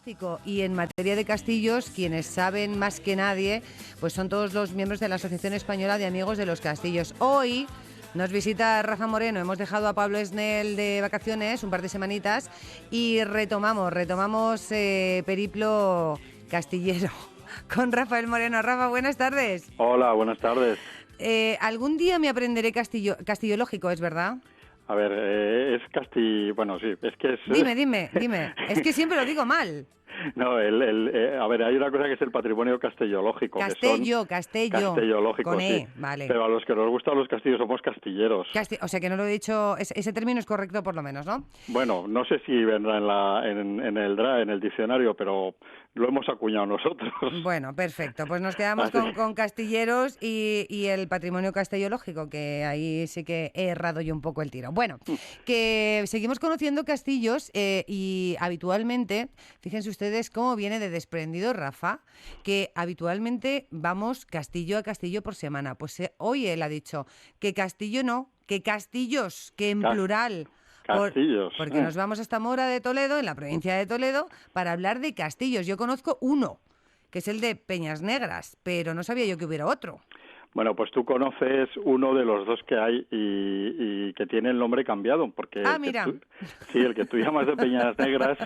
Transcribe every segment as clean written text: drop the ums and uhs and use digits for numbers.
fantástico. Y en materia de castillos, quienes saben más que nadie, pues son todos los miembros de la Asociación Española de Amigos de los Castillos. Hoy nos visita Rafa Moreno. Hemos dejado a Pablo Esnel de vacaciones un par de semanitas y retomamos periplo castillero con Rafael Moreno. Rafa, buenas tardes. Hola, buenas tardes. Algún día me aprenderé castillológico, ¿es verdad? A ver, es bueno, sí, es que es... Dime. Es que siempre lo digo mal. No, a ver, hay una cosa que es el patrimonio castellológico. Castellológico, con sí. Vale. Pero a los que nos gustan los castillos somos castilleros. O sea que no lo he dicho, ese término es correcto por lo menos, ¿no? Bueno, no sé si vendrá en el diccionario, pero lo hemos acuñado nosotros. Bueno, perfecto. Pues nos quedamos con castilleros y el patrimonio castellológico, que ahí sí que he errado yo un poco el tiro. Bueno, que seguimos conociendo castillos y habitualmente, fíjense ustedes cómo viene de desprendido Rafa, que habitualmente vamos castillo a castillo por semana. Pues hoy él ha dicho que castillo no, que castillos, que en plural. Castillos. Porque nos vamos hasta Mora de Toledo, en la provincia de Toledo, para hablar de castillos. Yo conozco uno, que es el de Peñas Negras, pero no sabía yo que hubiera otro. Bueno, pues tú conoces uno de los dos que hay y que tiene el nombre cambiado, porque mira. El que tú llamas de Peñas Negras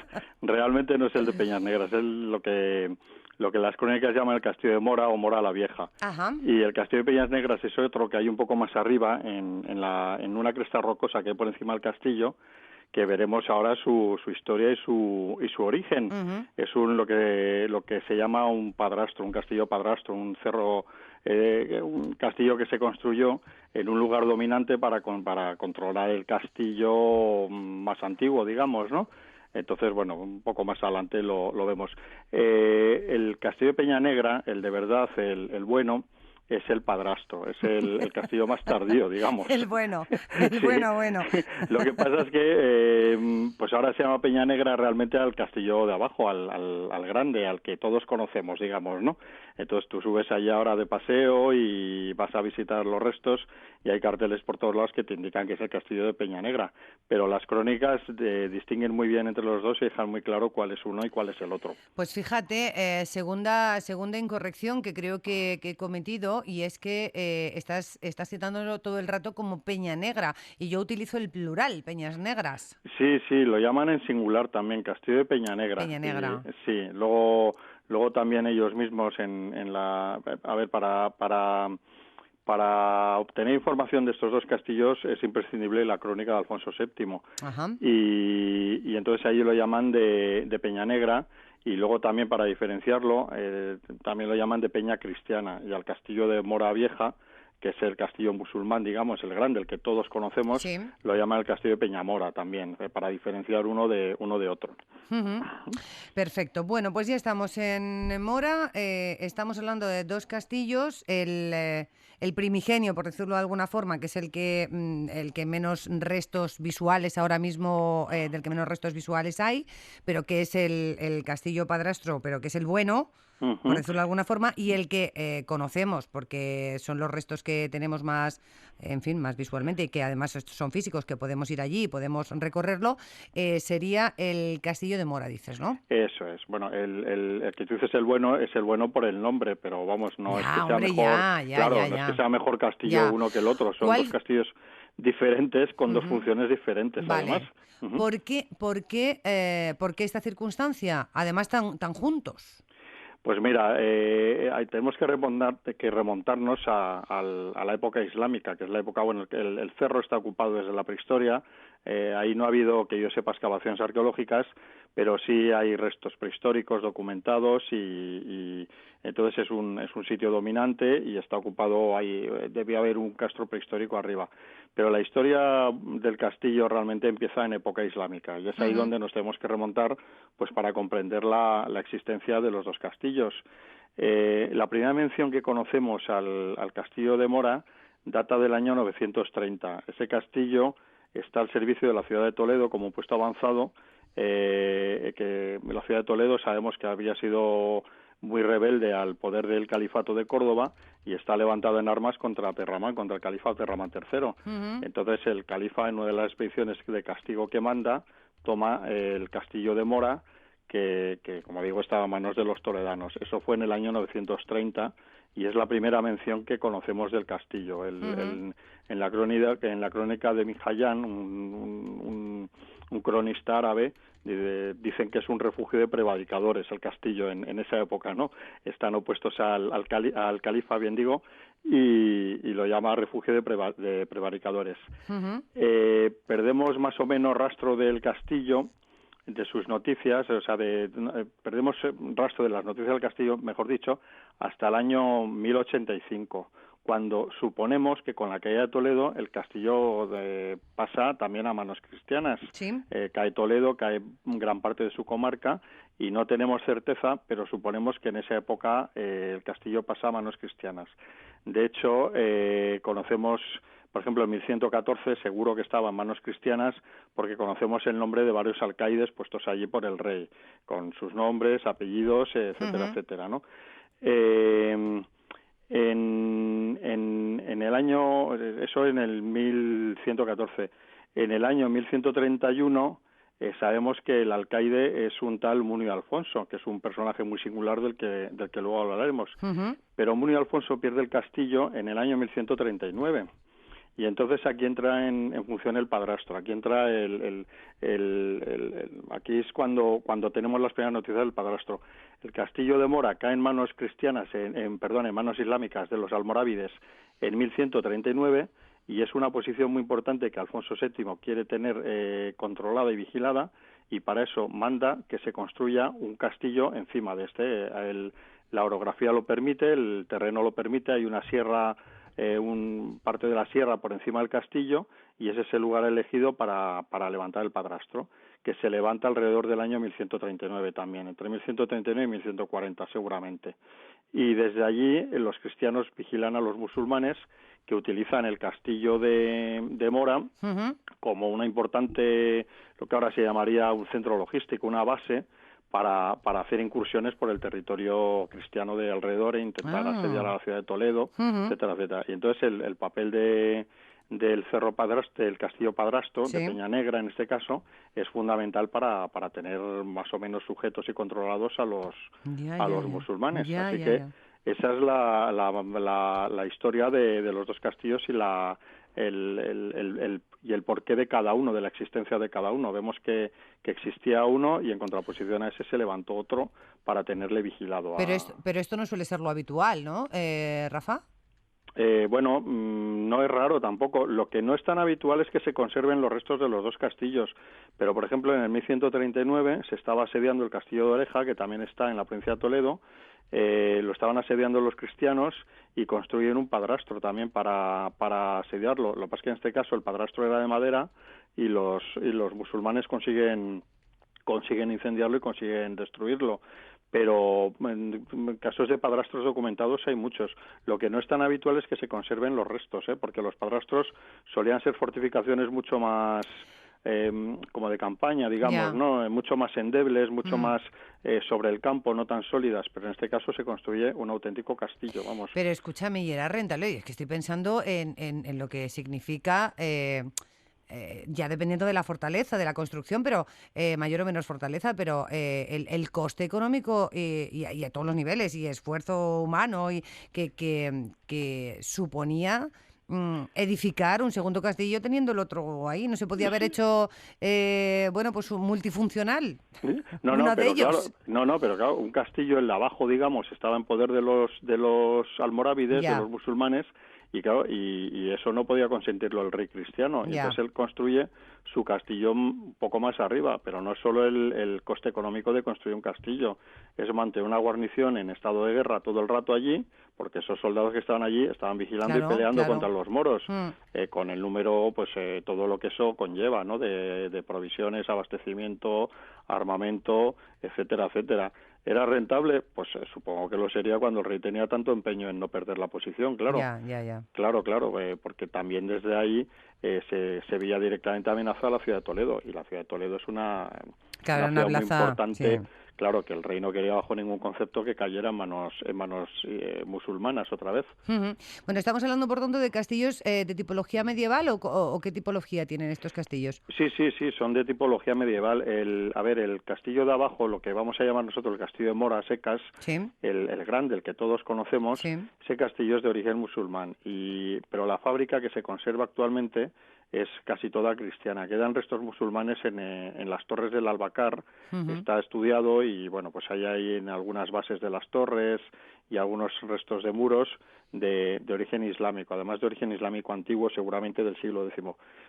realmente no es el de Peñas Negras, es lo que las crónicas llaman el Castillo de Mora o Mora la Vieja. Ajá. Y el Castillo de Peñas Negras es otro que hay un poco más arriba, en una cresta rocosa que hay por encima del castillo, que veremos ahora su historia y su origen. Uh-huh. Es lo que se llama un padrastro, un castillo padrastro, un cerro, un castillo que se construyó en un lugar dominante para controlar el castillo más antiguo, digamos, ¿no? Entonces, bueno, un poco más adelante lo vemos. El castillo de Peña Negra, el de verdad, el bueno, es el padrastro, es el castillo más tardío, digamos. El bueno. Bueno. Lo que pasa es que pues ahora se llama Peña Negra realmente al castillo de abajo, al grande, al que todos conocemos, digamos, ¿no? Entonces tú subes allá ahora de paseo y vas a visitar los restos y hay carteles por todos lados que te indican que es el castillo de Peña Negra, pero las crónicas distinguen muy bien entre los dos y dejan muy claro cuál es uno y cuál es el otro. Pues fíjate, segunda incorrección que creo que he cometido, y es que estás citándolo todo el rato como Peña Negra, y yo utilizo el plural, Peñas Negras. Sí, lo llaman en singular también, Castillo de Peña Negra. Peña Negra. Sí, luego también ellos mismos para obtener información de estos dos castillos es imprescindible la crónica de Alfonso VII. Ajá. Y entonces ahí lo llaman de Peña Negra, y luego también para diferenciarlo también lo llaman de Peña Cristiana, y al castillo de Mora Vieja, que es el castillo musulmán, digamos, el grande, el que todos conocemos, sí, lo llaman el castillo de Peñamora también, para diferenciar uno de otro. Uh-huh. Perfecto. Bueno, pues ya estamos en Mora, estamos hablando de dos castillos, el primigenio, por decirlo de alguna forma, que es el que menos restos visuales ahora mismo, del que menos restos visuales hay, pero que es el castillo padrastro, pero que es el bueno, por decirlo de alguna forma, y el que conocemos, porque son los restos que tenemos más visualmente, y que además son físicos, que podemos ir allí y podemos recorrerlo, sería el castillo de Mora, dices, ¿no? Eso es. Bueno, el que tú dices el bueno es el bueno por el nombre, pero vamos, no es que sea hombre, mejor. No es que sea mejor castillo uno que el otro. Son dos castillos diferentes con dos funciones diferentes, vale. Además. Uh-huh. ¿Por qué esta circunstancia? Además, tan juntos. Pues mira, tenemos que remontarnos a la época islámica, que es la época, bueno, el cerro está ocupado desde la prehistoria. Ahí no ha habido, que yo sepa, excavaciones arqueológicas, pero sí hay restos prehistóricos documentados y entonces es un sitio dominante y está ocupado, ahí debía haber un castro prehistórico arriba. Pero la historia del castillo realmente empieza en época islámica y es ahí donde nos tenemos que remontar pues para comprender la existencia de los dos castillos. La primera mención que conocemos al castillo de Mora data del año 930. Ese castillo está al servicio de la ciudad de Toledo como un puesto avanzado, que la ciudad de Toledo sabemos que había sido muy rebelde al poder del califato de Córdoba y está levantado en armas contra Terramán, contra el califa Terramán III. Uh-huh. Entonces el califa, en una de las expediciones de castigo que manda, toma el castillo de Mora, que, como digo, estaba a manos de los toledanos. Eso fue en el año 930 y es la primera mención que conocemos del castillo. En la crónica de Mijayán, un cronista árabe, dicen que es un refugio de prevaricadores el castillo en esa época, ¿no? Están opuestos al califa, bien digo, y lo llama refugio de prevaricadores. Perdemos más o menos rastro del castillo, de sus noticias, o sea, perdemos rastro de las noticias del castillo, mejor dicho, hasta el año 1085, cuando suponemos que con la caída de Toledo el castillo pasa también a manos cristianas. ¿Sí? Cae Toledo, cae gran parte de su comarca y no tenemos certeza, pero suponemos que en esa época el castillo pasa a manos cristianas. De hecho, conocemos, por ejemplo, en 1114 seguro que estaba en manos cristianas porque conocemos el nombre de varios alcaides puestos allí por el rey, con sus nombres, apellidos, etcétera, etcétera, ¿no? En el año, eso en el 1114, en el año 1131 sabemos que el alcaide es un tal Munio Alfonso, que es un personaje muy singular del que luego hablaremos. Pero Munio Alfonso pierde el castillo en el año 1139. Y entonces aquí entra en función el padrastro, aquí entra aquí es cuando tenemos las primeras noticias del padrastro. El castillo de Mora cae en manos cristianas, en manos islámicas de los almorávides en 1139 y es una posición muy importante que Alfonso VII quiere tener controlada y vigilada y para eso manda que se construya un castillo encima de la orografía lo permite, el terreno lo permite, hay una sierra, parte de la sierra por encima del castillo y ese es el lugar elegido para levantar el padrastro, que se levanta alrededor del año 1139 también, entre 1139 y 1140 seguramente. Y desde allí los cristianos vigilan a los musulmanes que utilizan el castillo de Mora como una importante, lo que ahora se llamaría un centro logístico, una base, para hacer incursiones por el territorio cristiano de alrededor e intentar asediar a la ciudad de Toledo, etcétera, etcétera. Y entonces el papel del Cerro Padrastro, del Castillo Padrastro, de Peña Negra en este caso, es fundamental para tener más o menos sujetos y controlados a los musulmanes. Así que esa es la historia de los dos castillos y el porqué de cada uno, de la existencia de cada uno. Vemos que existía uno y en contraposición a ese se levantó otro para tenerle vigilado. Pero esto no suele ser lo habitual, ¿no, Rafa? Bueno, no es raro tampoco. Lo que no es tan habitual es que se conserven los restos de los dos castillos. Pero, por ejemplo, en el 1139 se estaba asediando el castillo de Oreja, que también está en la provincia de Toledo. Lo estaban asediando los cristianos y construyen un padrastro también para asediarlo. Lo que pasa es que en este caso el padrastro era de madera y los musulmanes consiguen incendiarlo y consiguen destruirlo. Pero en casos de padrastros documentados hay muchos. Lo que no es tan habitual es que se conserven los restos, porque los padrastros solían ser fortificaciones mucho más como de campaña, digamos, ¿no? Mucho más endebles, mucho más sobre el campo, no tan sólidas, pero en este caso se construye un auténtico castillo, vamos. Pero escúchame, y era rentable, es que estoy pensando en lo que significa... ya dependiendo de la fortaleza, de la construcción, pero mayor o menos fortaleza, pero el coste económico y a todos los niveles y esfuerzo humano y que suponía edificar un segundo castillo teniendo el otro ahí. No se podía haber hecho, pues un multifuncional. Pero claro, un castillo en la abajo, digamos, estaba en poder de los almorávides, de los musulmanes. Y claro, y eso no podía consentirlo el rey cristiano. Y entonces él construye su castillo un poco más arriba, pero no es solo el coste económico de construir un castillo, es mantener una guarnición en estado de guerra todo el rato allí, porque esos soldados que estaban allí estaban vigilando y peleando contra los moros, con el número, pues todo lo que eso conlleva, ¿no? De provisiones, abastecimiento, armamento, etcétera, etcétera. ¿Era rentable? Pues supongo que lo sería cuando el rey tenía tanto empeño en no perder la posición, claro. Claro, porque también desde ahí se veía directamente amenazada la ciudad de Toledo, y la ciudad de Toledo es una ciudad muy importante, claro, que el rey no quería bajo ningún concepto que cayera en manos musulmanas otra vez. Ujú. Bueno, estamos hablando, por tanto, de castillos de tipología medieval o qué tipología tienen estos castillos. Sí, sí, sí, son de tipología medieval. El castillo de abajo, lo que vamos a llamar nosotros el castillo de Mora Secas, Sí, el grande, el que todos conocemos, sí. ese castillo es de origen musulmán, pero la fábrica que se conserva actualmente es casi toda cristiana. Quedan restos musulmanes en las torres del Albacar, Ujú, está estudiado y bueno, pues hay en algunas bases de las torres y algunos restos de muros de origen islámico, además de origen islámico antiguo, seguramente del siglo X.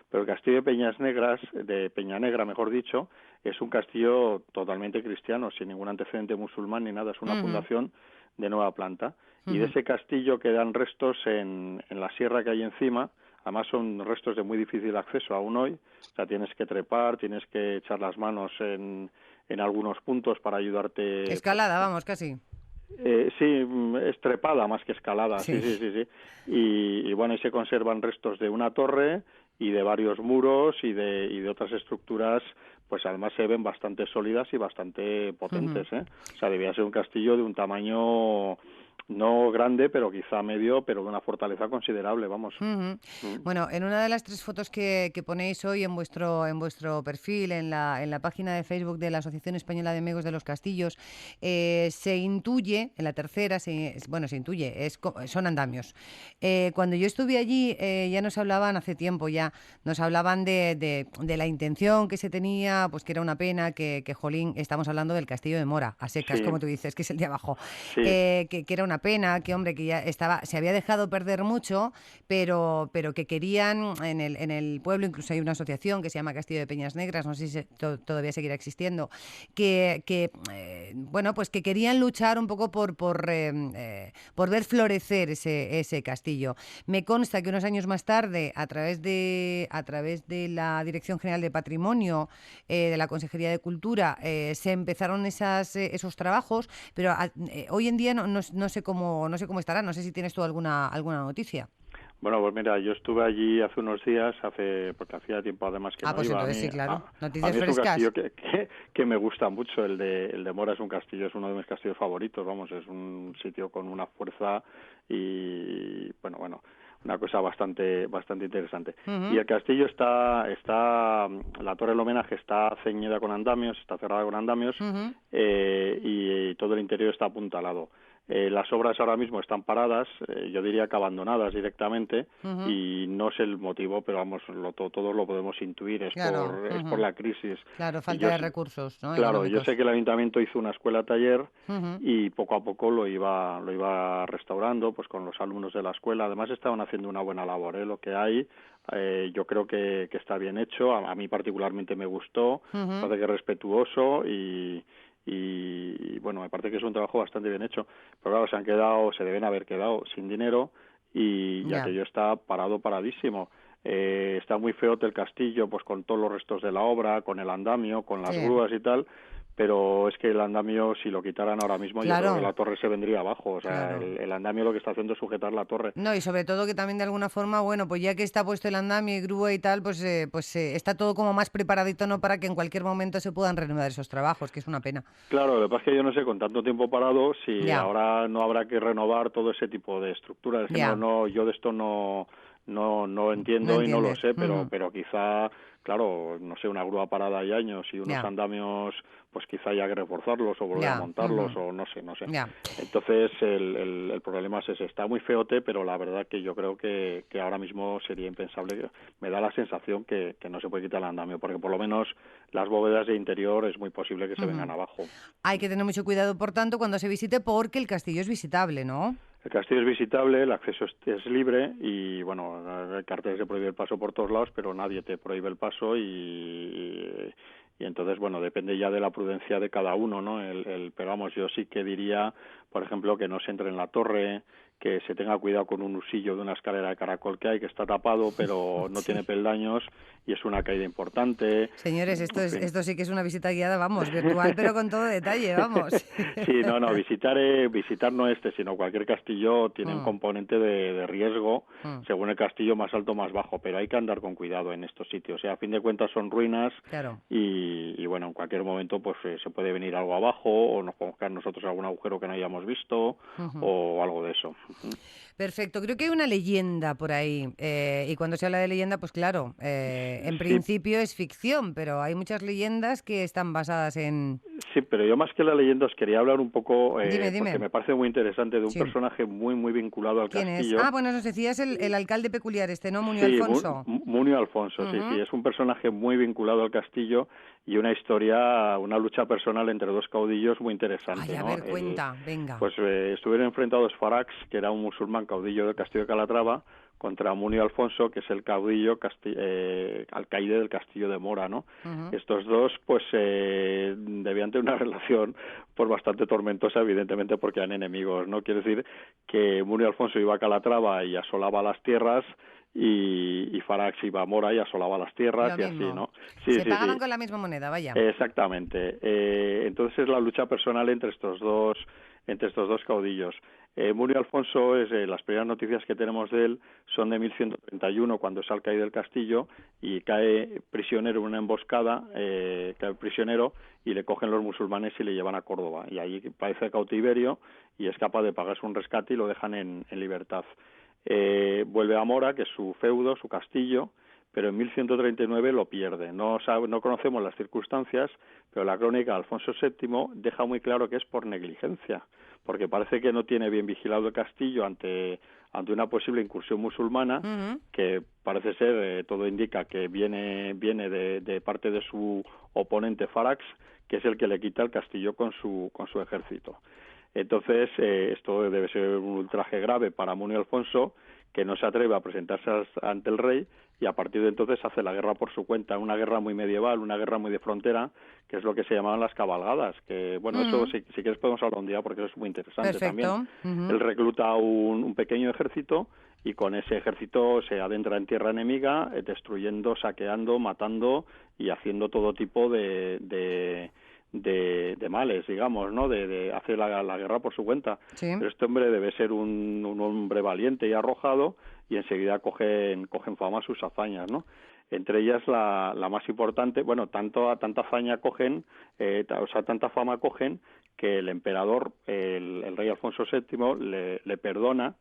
Pero el castillo de Peñas Negras, de Peña Negra, mejor dicho, es un castillo totalmente cristiano, sin ningún antecedente musulmán ni nada, es una ujú, fundación de nueva planta. Y de ujú. ese castillo quedan restos en la sierra que hay encima. Además son restos de muy difícil acceso aún hoy, o sea, tienes que trepar, tienes que echar las manos en algunos puntos para ayudarte, pues, Escalada, vamos, casi. sí, es trepada más que escalada, sí, Sí. sí, sí, sí. Y bueno, ahí se conservan restos de una torre y de varios muros y de otras estructuras, pues además se ven bastante sólidas y bastante Ujú. potentes, ¿eh? O sea, debía ser un castillo de un tamaño no grande, pero quizá medio, pero de una fortaleza considerable, vamos. Ujú. Mm. Bueno, en una de las tres fotos que ponéis hoy en vuestro perfil, en la página de Facebook de la Asociación Española de Amigos de los Castillos, se intuye, en la tercera, bueno, se intuye, son andamios. Cuando yo estuve allí, ya nos hablaban hace tiempo, ya nos hablaban de la intención que se tenía, pues que era una pena jolín, estamos hablando del Castillo de Mora, a secas, Sí, como tú dices, que es el de abajo, sí, que era una pena, que hombre, que ya se había dejado perder mucho, pero que querían en el pueblo, incluso hay una asociación que se llama Castillo de Peñas Negras, no sé si todavía seguirá existiendo, bueno, pues que querían luchar un poco por ver florecer ese castillo. Me consta que unos años más tarde, a través de la Dirección General de Patrimonio, de la Consejería de Cultura, se empezaron esos trabajos, pero hoy en día no sé no sé cómo estará, no sé si tienes tú alguna noticia. bueno, pues mira, yo estuve allí hace unos días, porque hacía tiempo además que Ah, no pues iba. entonces sí, claro. A Noticias mí es un frescas. castillo que me gusta mucho, el de Mora es un castillo, es uno de mis castillos favoritos, vamos, es un sitio con una fuerza y, bueno, una cosa bastante interesante. Y Ujú, el castillo la torre del homenaje está ceñida con andamios, está cerrada con andamios, ujú, y todo el interior está apuntalado. Las obras ahora mismo están paradas, yo diría que abandonadas directamente, ujú. y no sé el motivo, pero vamos, todos lo podemos intuir, Claro, es por ujú. la crisis. Claro, Y falta de recursos, ¿no? claro, yo sé Económicos. que el ayuntamiento hizo una escuela taller Ujú, y poco a poco lo iba restaurando, pues con los alumnos de la escuela. Además estaban haciendo una buena labor, ¿eh? Lo que hay, yo creo que está bien hecho. A mí particularmente me gustó, ujú. parece que es respetuoso bueno, me parece que es un trabajo bastante bien hecho. Pero claro, se deben haber quedado sin dinero y Ya. aquello está paradísimo. Está muy feo el castillo, pues con todos los restos de la obra, con el andamio, con las Sí, grúas y tal, pero es que el andamio, si lo quitaran ahora mismo, yo creo que claro, la torre se vendría abajo. O sea, claro. el andamio lo que está haciendo es sujetar la torre. No, y sobre todo que también de alguna forma, bueno, pues ya que está puesto el andamio y grúa y tal, está todo como más preparadito, ¿no? Para que en cualquier momento se puedan reanudar esos trabajos, que es una pena. Claro, lo que pasa es que yo no sé, con tanto tiempo parado, si Ya, ahora no habrá que renovar todo ese tipo de estructuras. Es que ya, yo de esto no no entiendo y no lo entiendes. sé, Ujú, pero quizá, claro, no sé, una grúa parada hay años y unos ya, andamios, pues quizá haya que reforzarlos o volver a ya, montarlos ujú, o no sé. ya. Entonces el problema es ese, está muy feote, pero la verdad que yo creo que ahora mismo sería impensable. Me da la sensación que no se puede quitar el andamio, porque por lo menos las bóvedas de interior es muy posible que se vengan Ujú. abajo. Hay que tener mucho cuidado, por tanto, cuando se visite, porque el castillo es visitable, ¿no? El castillo es visitable, el acceso es libre y, bueno, hay carteles que prohíbe el paso por todos lados, pero nadie te prohíbe el paso y entonces, bueno, depende ya de la prudencia de cada uno, ¿no? Pero vamos, yo sí que diría, por ejemplo, que no se entre en la torre, que se tenga cuidado con un usillo de una escalera de caracol que hay, que está tapado, pero no tiene peldaños y es una caída importante. Señores, En fin. esto sí que es una visita guiada, vamos, virtual, pero con todo detalle, vamos. Sí, no, visitar no sino cualquier castillo tiene un componente de riesgo, según el castillo más alto o más bajo, pero hay que andar con cuidado en estos sitios. O sea, a fin de cuentas son ruinas, claro. y bueno, en cualquier momento pues se puede venir algo abajo, o nos podemos caer nosotros algún agujero que no hayamos visto, o algo de eso. Perfecto, creo que hay una leyenda por ahí, y cuando se habla de leyenda, pues claro, en principio es ficción, pero hay muchas leyendas que están basadas en... Sí, pero yo más que la leyenda os quería hablar un poco, Dime. porque me parece muy interesante, de un Sí. personaje muy vinculado al ¿Quién es? castillo. Ah, bueno, nos decías el alcalde peculiar ¿no? Munio Sí, Alfonso. Munio Alfonso, sí, es un personaje muy vinculado al castillo y una historia, una lucha personal entre dos caudillos muy interesante. Ay, a ¿no? ver, cuenta, venga. Pues estuvieron enfrentados Farax, que era un musulmán caudillo del castillo de Calatrava, contra Munio Alfonso, que es el caudillo alcaide del castillo de Mora, ¿no? Estos dos, pues, debían tener una relación pues bastante tormentosa, evidentemente, porque eran enemigos, ¿no? Quiere decir que Munio Alfonso iba a Calatrava y asolaba las tierras, y Farax iba a Mora y asolaba las tierras, Lo y mismo. así, ¿no? Se pagaban con la misma moneda, vaya. Exactamente. Entonces es la lucha personal entre estos dos caudillos. Munio Alfonso, las primeras noticias que tenemos de él son de 1131, cuando es alcaide del castillo, y cae prisionero en una emboscada, cae prisionero, y le cogen los musulmanes y le llevan a Córdoba. Y allí padece cautiverio y es capaz de pagarse un rescate y lo dejan en libertad. Vuelve a Mora, que es su feudo, su castillo, pero en 1139 lo pierde. No conocemos las circunstancias, pero la crónica de Alfonso VII deja muy claro que es por negligencia, porque parece que no tiene bien vigilado el castillo ante una posible incursión musulmana, que parece ser, todo indica que viene de parte de su oponente Farax, que es el que le quita el castillo con su ejército. Entonces, esto debe ser un ultraje grave para Munio Alfonso, que no se atreve a presentarse ante el rey, y a partir de entonces hace la guerra por su cuenta, una guerra muy medieval, una guerra muy de frontera, que es lo que se llamaban las cabalgadas, que bueno, eso si quieres podemos hablar un día porque es muy interesante. Perfecto. También. Él recluta un pequeño ejército, y con ese ejército se adentra en tierra enemiga, destruyendo, saqueando, matando y haciendo todo tipo de males, digamos, ¿no? De hacer la guerra por su cuenta. Sí. Pero este hombre debe ser un hombre valiente y arrojado, y enseguida cogen fama sus hazañas, ¿no? Entre ellas la más importante, bueno, tanta hazaña cogen, tanta fama cogen, que el emperador, el rey Alfonso VII, le perdona,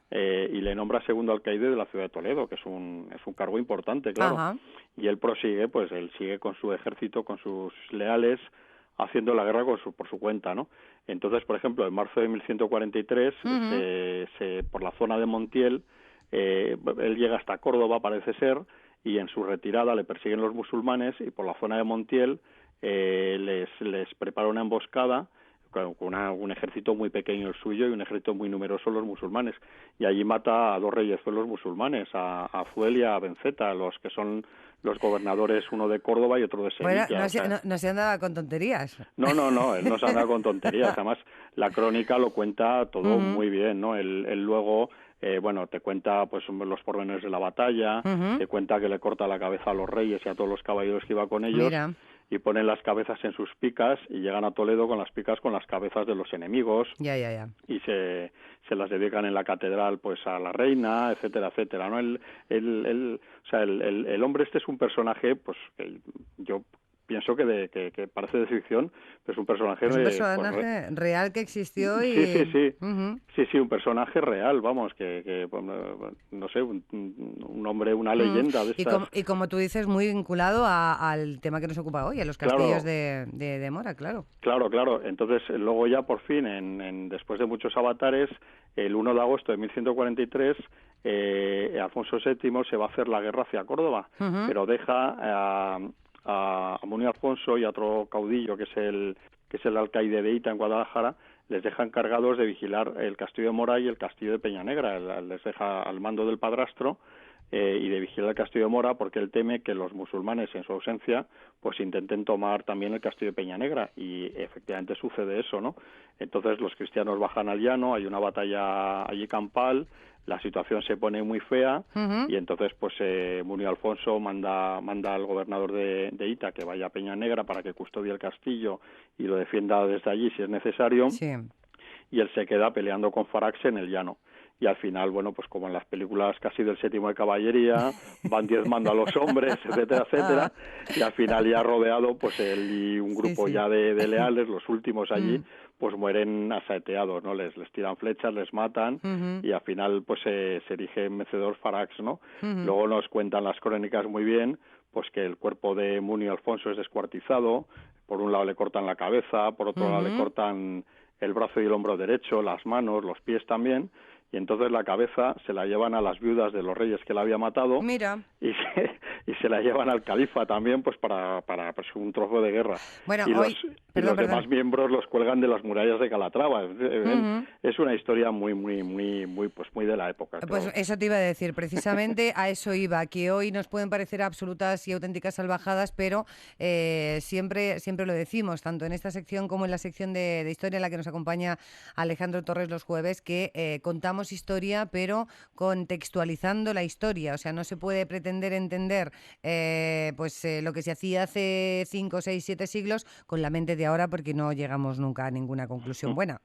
y le nombra segundo alcaide de la ciudad de Toledo, que es un cargo importante, claro. Ajá. Y él sigue con su ejército, con sus leales, haciendo la guerra por su cuenta, ¿no? Entonces, por ejemplo, en marzo de 1143, por la zona de Montiel, él llega hasta Córdoba, parece ser, y en su retirada le persiguen los musulmanes, y por la zona de Montiel les prepara una emboscada con un ejército muy pequeño el suyo y un ejército muy numeroso los musulmanes, y allí mata a dos reyes de los musulmanes, a Azuel y a Benceta, los que son los gobernadores, uno de Córdoba y otro de Sevilla. Bueno, no se andaba con tonterías. No, él no se anda con tonterías. Además, la crónica lo cuenta todo muy bien, ¿no? Él luego, te cuenta pues los pormenores de la batalla, te cuenta que le corta la cabeza a los reyes y a todos los caballeros que iba con ellos. Mira. Y ponen las cabezas en sus picas y llegan a Toledo con las picas con las cabezas de los enemigos. Ya. Y se las dedican en la catedral pues a la reina, etcétera, etcétera, ¿no? El hombre este es un personaje, pues, que yo pienso que parece de ficción, pero es un personaje... Es un personaje real que existió y... Sí, un personaje real, vamos, que no sé, un hombre, una leyenda de estas. Y como tú dices, muy vinculado al tema que nos ocupa hoy, a los castillos de Mora, claro. Claro. Entonces, luego ya por fin, después de muchos avatares, el 1 de agosto de 1143, Alfonso VII se va a hacer la guerra hacia Córdoba, pero deja a Munio Alfonso y a otro caudillo que es el alcaide de Ita en Guadalajara, les deja encargados de vigilar el castillo de Mora y el castillo de Peñanegra. Les deja al mando del padrastro, y de vigilar el castillo de Mora, porque él teme que los musulmanes en su ausencia pues intenten tomar también el castillo de Peñanegra, y efectivamente sucede eso, ¿no? Entonces los cristianos bajan al llano, hay una batalla allí campal, la situación se pone muy fea, Ujú. y entonces pues Munio Alfonso manda al gobernador de Ita que vaya a Peñanegra para que custodie el castillo y lo defienda desde allí si es necesario, Sí. y él se queda peleando con Farax en el llano. Y al final, bueno, pues como en las películas casi del Séptimo de Caballería, van diezmando a los hombres, etcétera, etcétera, y al final ya rodeado, pues él y un Sí, grupo sí. ya de leales, los últimos allí, Mm. pues mueren asaeteados, ¿no? Les tiran flechas, les matan, Ujú. y al final pues se erige vencedor Farax, ¿no? Ujú. Luego nos cuentan las crónicas muy bien, pues que el cuerpo de Munio Alfonso es descuartizado, por un lado le cortan la cabeza, por otro lado le Ujú. cortan el brazo y el hombro derecho, las manos, los pies también, y entonces la cabeza se la llevan a las viudas de los reyes que la había matado, Mira. y se la llevan al califa también, pues para pues, un trozo de guerra. Bueno, Y los hoy... y Perdón, los perdón. demás miembros los cuelgan de las murallas de Calatrava. Ujú. Es una historia muy pues muy de la época, Pues claro. eso te iba a decir, precisamente a eso iba, que hoy nos pueden parecer absolutas y auténticas salvajadas, pero siempre lo decimos, tanto en esta sección como en la sección de historia en la que nos acompaña Alejandro Torres los jueves, que contamos historia, pero contextualizando la historia. O sea, no se puede pretender entender lo que se hacía hace 5, 6, 7 siglos con la mente de ahora, porque no llegamos nunca a ninguna conclusión buena.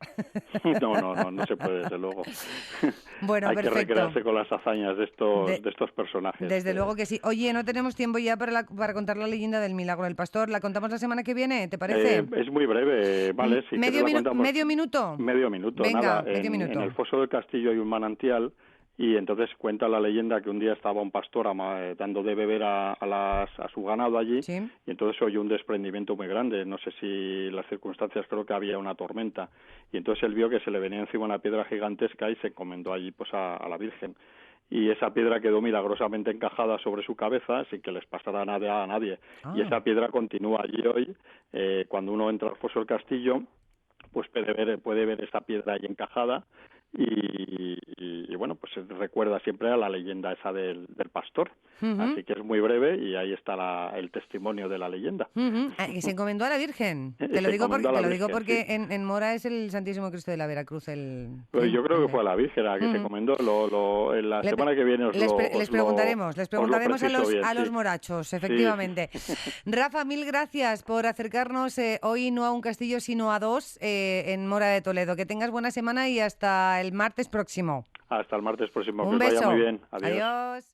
No se puede, desde luego. Bueno, Hay que perfecto. recrearse con las hazañas de De- estos personajes. Desde luego que sí. Oye, no tenemos tiempo ya para contar la leyenda del milagro del pastor. ¿La contamos la semana que viene? ¿Te parece? Es muy breve, vale, si quieres la contamos ¿Medio minuto? medio minuto, nada. Venga, medio En el minuto. foso del castillo hay un manantial, y entonces cuenta la leyenda que un día estaba un pastor dando de beber a su ganado allí, Sí. y entonces oyó un desprendimiento muy grande. No sé si las circunstancias, creo que había una tormenta, y entonces él vio que se le venía encima una piedra gigantesca y se encomendó allí pues a la Virgen. Y esa piedra quedó milagrosamente encajada sobre su cabeza sin que les pasara nada a nadie. Y Ah. esa piedra continúa allí hoy. Cuando uno entra al foso del castillo, pues puede ver esa piedra ahí encajada, y bueno, pues se recuerda siempre a la leyenda esa del pastor. Ujú, Así que es muy breve, y ahí está el testimonio de la leyenda. ujú. Ah, y se encomendó a la Virgen. Te lo Se digo encomendó porque, a te la lo digo Virgen, sí. porque en Mora es el Santísimo Cristo de la Veracruz, Pues sí, yo creo que fue a la Virgen a la que se Ujú. encomendó. En la Le- semana que viene les preguntaremos os lo a preciso bien, a sí. los morachos, Sí, efectivamente. sí. Rafa, mil gracias por acercarnos hoy no a un castillo, sino a dos en Mora de Toledo. Que tengas buena semana y hasta el martes próximo. Hasta el martes próximo, que Un os vaya muy beso. bien. Adiós. Adiós.